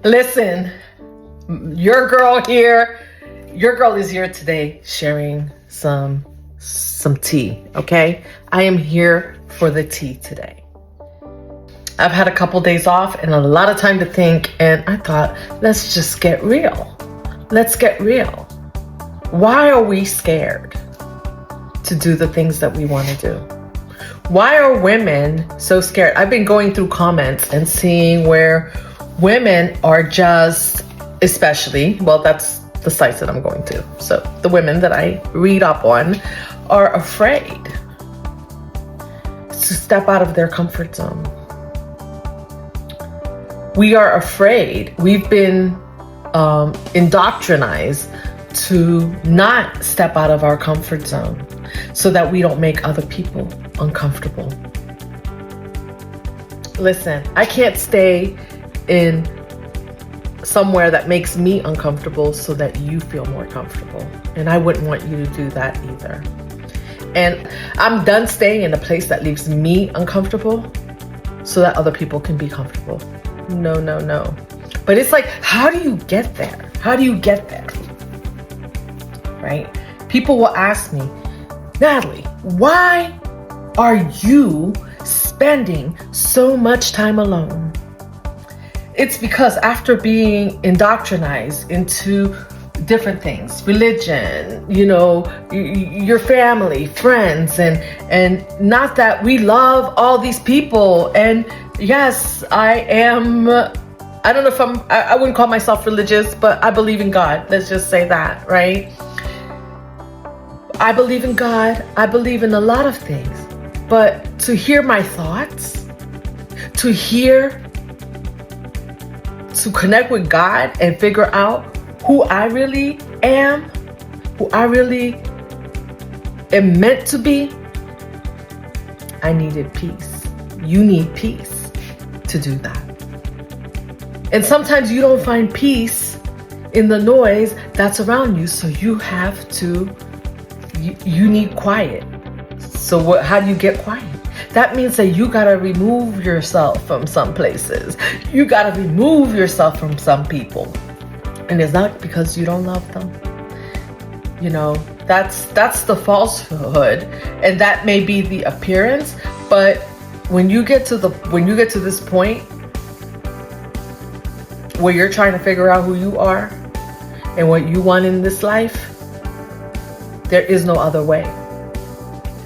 Listen, your girl is here today sharing some tea, okay? I am here for the tea today. I've had a couple days off and a lot of time to think, and I thought, let's just get real. Let's get real. Why are we scared to do the things that we want to do? Why are women so scared? I've been going through comments and seeing where women are just, especially, well, that's the sites that I'm going to. So the women that I read up on are afraid to step out of their comfort zone. We are afraid. We've been indoctrinized to not step out of our comfort zone so that we don't make other people uncomfortable. Listen, I can't stay in somewhere that makes me uncomfortable so that you feel more comfortable. And I wouldn't want you to do that either. And I'm done staying in a place that leaves me uncomfortable so that other people can be comfortable. No. But it's like, how do you get there? How do you get there? Right? People will ask me, Natalie, why are you spending so much time alone? It's because after being indoctrinized into different things, religion, your family, friends, and not that we love all these people. And yes, I don't know if I wouldn't call myself religious, but I believe in God. Let's just say that, right? I believe in God. I believe in a lot of things, but to hear my thoughts, to connect with God and figure out who I really am, who I really am meant to be, I needed peace. You need peace to do that. And sometimes you don't find peace in the noise that's around you, so you need quiet. So how do you get quiet? That means that you gotta remove yourself from some places. You gotta remove yourself from some people. And it's not because you don't love them. That's the falsehood. And that may be the appearance, but when you get to this point where you're trying to figure out who you are and what you want in this life, there is no other way.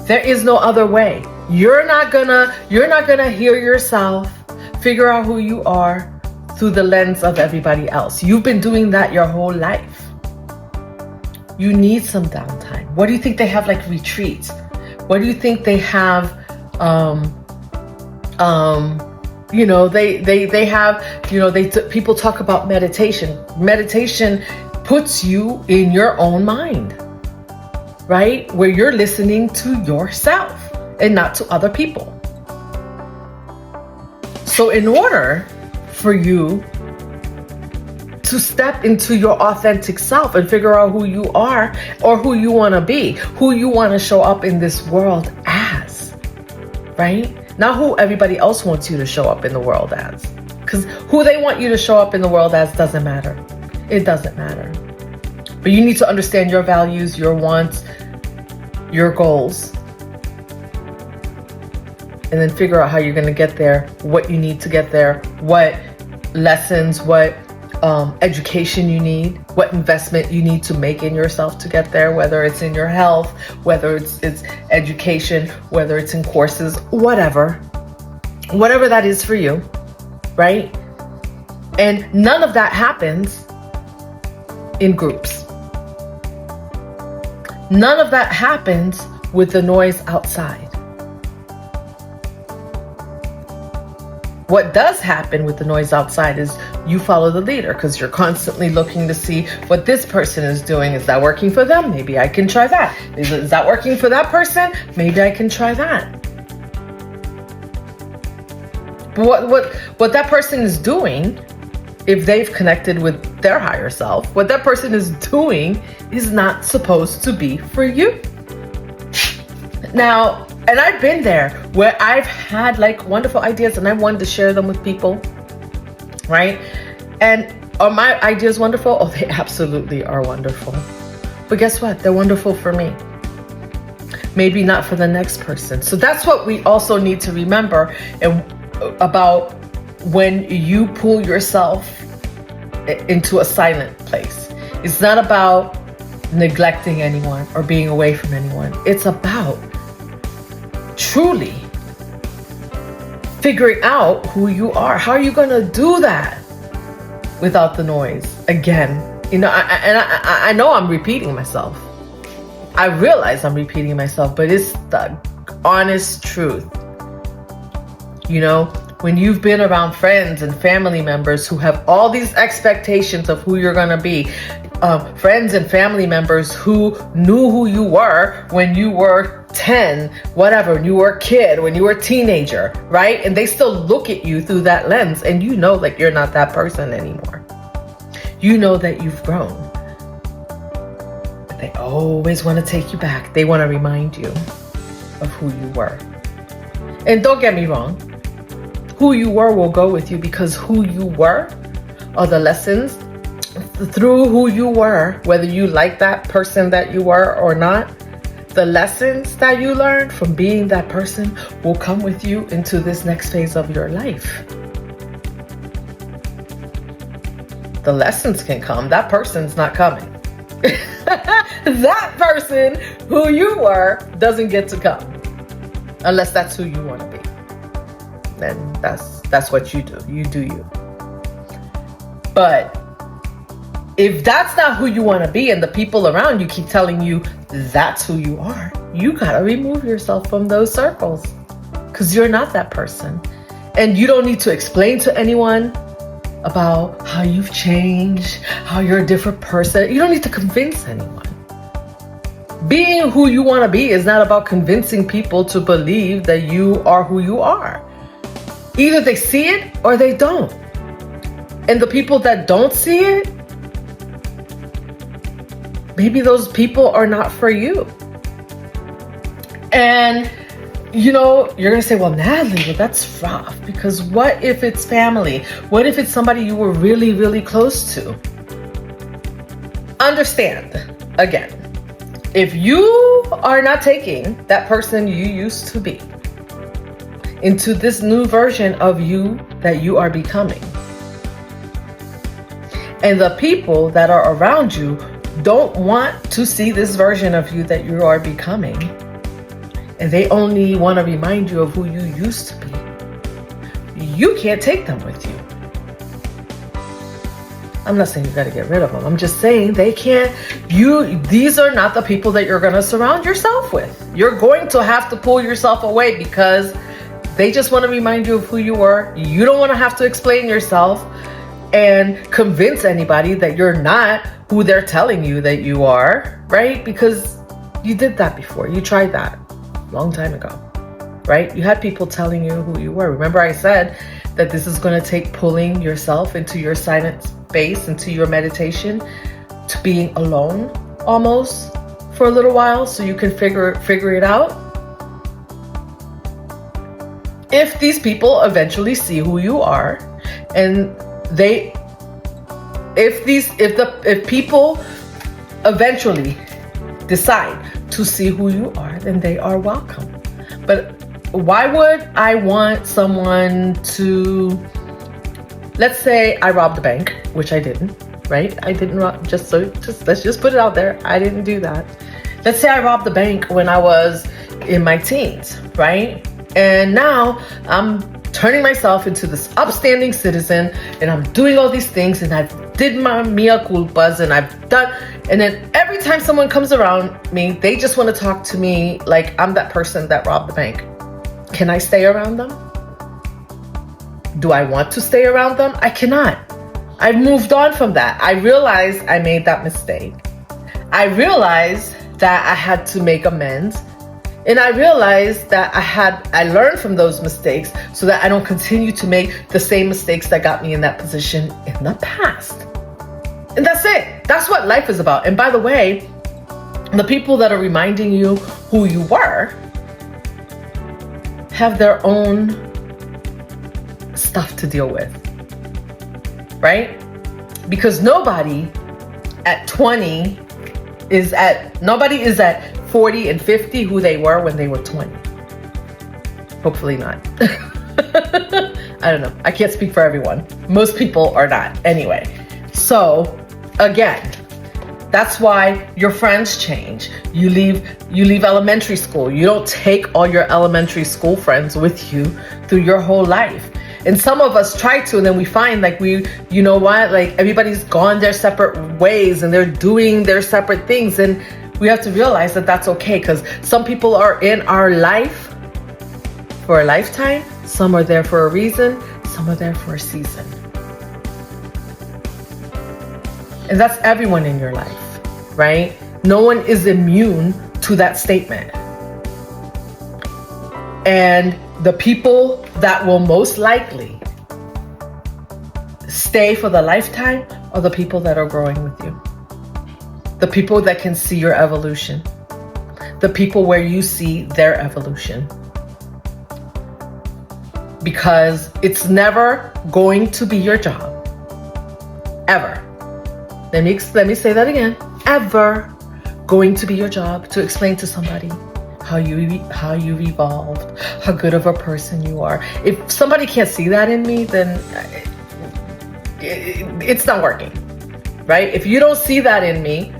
There is no other way. You're not gonna hear yourself figure out who you are through the lens of everybody else. You've been doing that your whole life. You need some downtime. What do you think they have, like retreats? What do you think they have? People talk about meditation. Meditation puts you in your own mind, right? Where you're listening to yourself and not to other people. So in order for you to step into your authentic self and figure out who you are or who you want to be, who you want to show up in this world as, right? Not who everybody else wants you to show up in the world as. Because who they want you to show up in the world as doesn't matter. It doesn't matter. But you need to understand your values, your wants, your goals, and then figure out how you're going to get there, what you need to get there, what lessons, what education you need, what investment you need to make in yourself to get there, whether it's in your health, whether it's education, whether it's in courses, whatever that is for you, right? And none of that happens in groups. None of that happens with the noise outside. What does happen with the noise outside is you follow the leader because you're constantly looking to see what this person is doing. Is that working for them? Maybe I can try that. Is that working for that person? Maybe I can try that. But what that person is doing, if they've connected with their higher self, what that person is doing is not supposed to be for you. Now, and I've been there where I've had like wonderful ideas and I wanted to share them with people. right? And are my ideas wonderful? Oh, they absolutely are wonderful. But guess what? They're wonderful for me. Maybe not for the next person. So that's what we also need to remember about when you pull yourself into a silent place. It's not about neglecting anyone or being away from anyone. It's about truly figuring out who you are. How are you going to do that without the noise? Again, I know I'm repeating myself. I realize I'm repeating myself, but it's the honest truth. When you've been around friends and family members who have all these expectations of who you're going to be, friends and family members who knew who you were when you were 10, whatever, when you were a kid, when you were a teenager, right? And they still look at you through that lens, and you know that you're not that person anymore. You know that you've grown. But they always want to take you back. They want to remind you of who you were. And don't get me wrong, who you were will go with you, because who you were are the lessons through who you were, whether you like that person that you were or not. The lessons that you learned from being that person will come with you into this next phase of your life. The lessons can come. That person's not coming. That person who you were doesn't get to come. Unless that's who you want to be. Then that's what you do. You do you. But if that's not who you want to be, and the people around you keep telling you that's who you are, you gotta remove yourself from those circles, because you're not that person. And you don't need to explain to anyone about how you've changed, how you're a different person. You don't need to convince anyone. Being who you want to be is not about convincing people to believe that you are who you are. Either they see it or they don't. And the people that don't see it, maybe those people are not for you. And, you're going to say, well, Natalie, well, that's rough. Because what if it's family? What if it's somebody you were really, really close to? Understand, again, if you are not taking that person you used to be into this new version of you that you are becoming, and the people that are around you don't want to see this version of you that you are becoming, and they only want to remind you of who you used to be, you can't take them with you. I'm not saying you got to get rid of them. I'm just saying they can't. These are not the people that you're going to surround yourself with. You're going to have to pull yourself away, because they just want to remind you of who you were. You don't want to have to explain yourself and convince anybody that you're not who they're telling you that you are, right? Because you did that before. You tried that a long time ago, right? You had people telling you who you were. Remember I said that this is going to take pulling yourself into your silent space, into your meditation, to being alone almost for a little while, so you can figure it out. If these people eventually see who you are, and if people eventually decide to see who you are, then they are welcome. But why would I want someone to, let's say I robbed a bank, which I didn't, right? I didn't rob, let's just put it out there. I didn't do that. Let's say I robbed the bank when I was in my teens, right? And now I'm turning myself into this upstanding citizen, and I'm doing all these things, and I've did my mea culpas, and and then every time someone comes around me, they just want to talk to me like I'm that person that robbed the bank. Can I stay around them? Do I want to stay around them? I cannot. I've moved on from that. I realized I made that mistake. I realized that I had to make amends. And I realized that I learned from those mistakes so that I don't continue to make the same mistakes that got me in that position in the past. And that's it. That's what life is about. And by the way, the people that are reminding you who you were have their own stuff to deal with. right? Because nobody at 20 nobody is at 40 and 50 who they were when they were 20. Hopefully not. I don't know. I can't speak for everyone. Most people are not. Anyway, so again, that's why your friends change. You leave elementary school. You don't take all your elementary school friends with you through your whole life. And some of us try to, and then we find like you know what, like everybody's gone their separate ways and they're doing their separate things. And we have to realize that that's okay, because some people are in our life for a lifetime. Some are there for a reason. Some are there for a season. And that's everyone in your life, right? No one is immune to that statement. And the people that will most likely stay for the lifetime are the people that are growing with you. The people that can see your evolution. The people where you see their evolution. Because it's never going to be your job, ever. Let me say that again. Ever going to be your job to explain to somebody how you've evolved, how good of a person you are. If somebody can't see that in me, then it's not working, right? If you don't see that in me,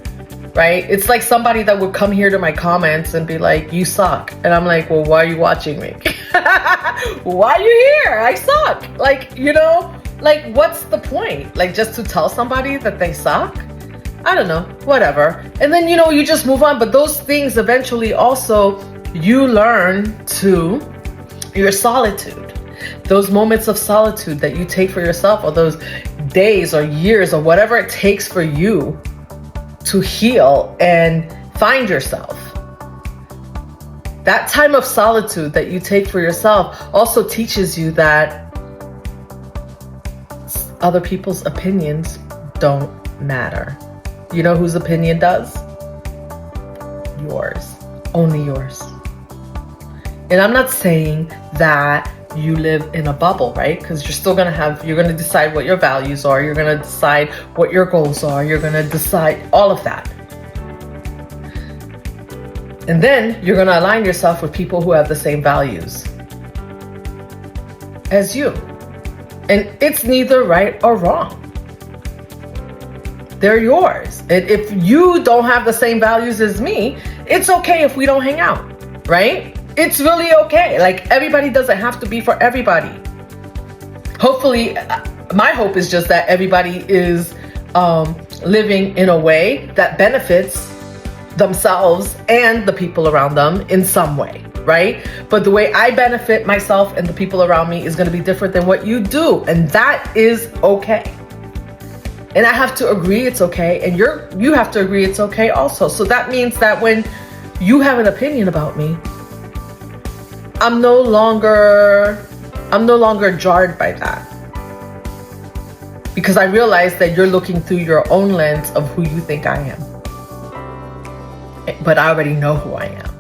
right? It's like somebody that would come here to my comments and be like, you suck. And I'm like, well, why are you watching me? Why are you here? I suck. Like, you know, like what's the point? Like just to tell somebody that they suck? I don't know, whatever. And then, you know, you just move on. But those things eventually also, you learn to your solitude. Those moments of solitude that you take for yourself, or those days or years or whatever it takes for you to heal and find yourself. That time of solitude that you take for yourself also teaches you that other people's opinions don't matter. You know whose opinion does? Yours. Only yours. And I'm not saying that you live in a bubble, right? Because you're still going to decide what your values are. You're going to decide what your goals are. You're going to decide all of that. And then you're going to align yourself with people who have the same values as you. And it's neither right or wrong. They're yours. And if you don't have the same values as me, it's okay if we don't hang out, right? It's really okay. Like, everybody doesn't have to be for everybody. Hopefully, my hope is just that everybody is living in a way that benefits themselves and the people around them in some way, right? But the way I benefit myself and the people around me is going to be different than what you do. And that is okay. And I have to agree it's okay. And you have to agree it's okay also. So that means that when you have an opinion about me, I'm no longer jarred by that. Because I realize that you're looking through your own lens of who you think I am. But I already know who I am.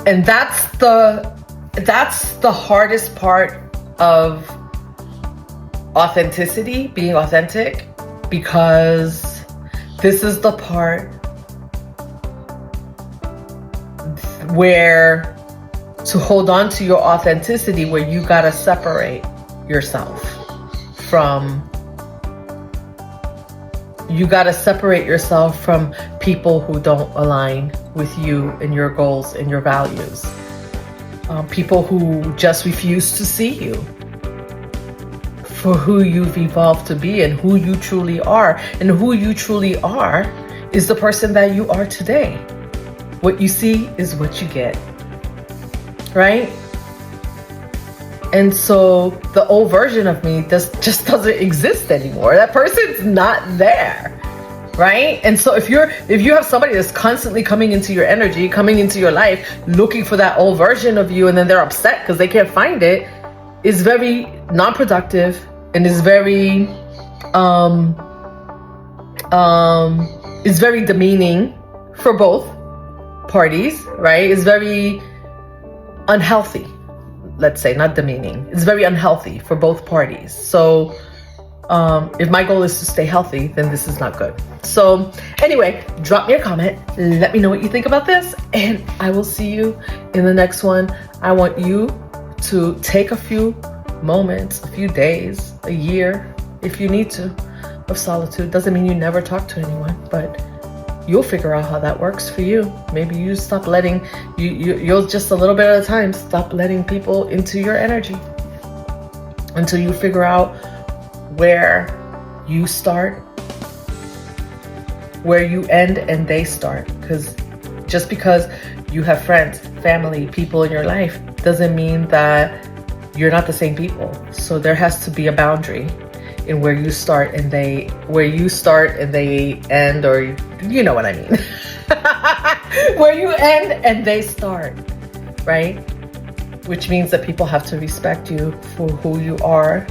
And that's the hardest part of authenticity, being authentic, because this is the part where to hold on to your authenticity, where you gotta separate yourself from people who don't align with you and your goals and your values. People who just refuse to see you for who you've evolved to be and who you truly are. And who you truly are is the person that you are today. What you see is what you get, right? And so the old version of me just doesn't exist anymore. That person's not there, right? And so if you have somebody that's constantly coming into your energy, coming into your life, looking for that old version of you, and then they're upset because they can't find it, is very non-productive and is very demeaning for both parties, right? It's very unhealthy. Let's say, not demeaning. It's very unhealthy for both parties. So If my goal is to stay healthy, then this is not good. So anyway, drop me a comment. Let me know what you think about this, and I will see you in the next one. I want you to take a few moments, a few days, a year, if you need to, of solitude. Doesn't mean you never talk to anyone, but you'll figure out how that works for you. Maybe you stop letting, you'll just a little bit at a time, stop letting people into your energy until you figure out where you start, where you end, and they start. Because just because you have friends, family, people in your life doesn't mean that you're not the same people. So there has to be a boundary in where you start and they end, or you know what I mean. Where you end and they start, right? Which means that people have to respect you for who you are.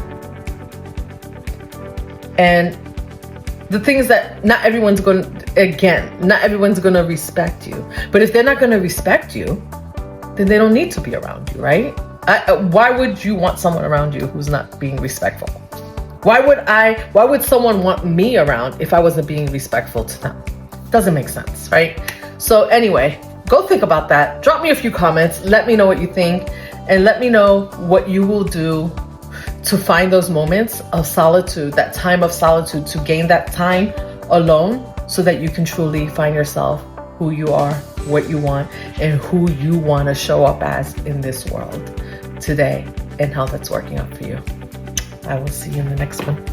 And the thing is that not everyone's going to respect you. But if they're not going to respect you, then they don't need to be around you, right? Why would you want someone around you who's not being respectful? Why would someone want me around if I wasn't being respectful to them? Doesn't make sense, right? So anyway, go think about that. Drop me a few comments. Let me know what you think, and let me know what you will do to find those moments of solitude, that time of solitude, to gain that time alone so that you can truly find yourself, who you are, what you want, and who you want to show up as in this world today, and how that's working out for you. I will see you in the next one.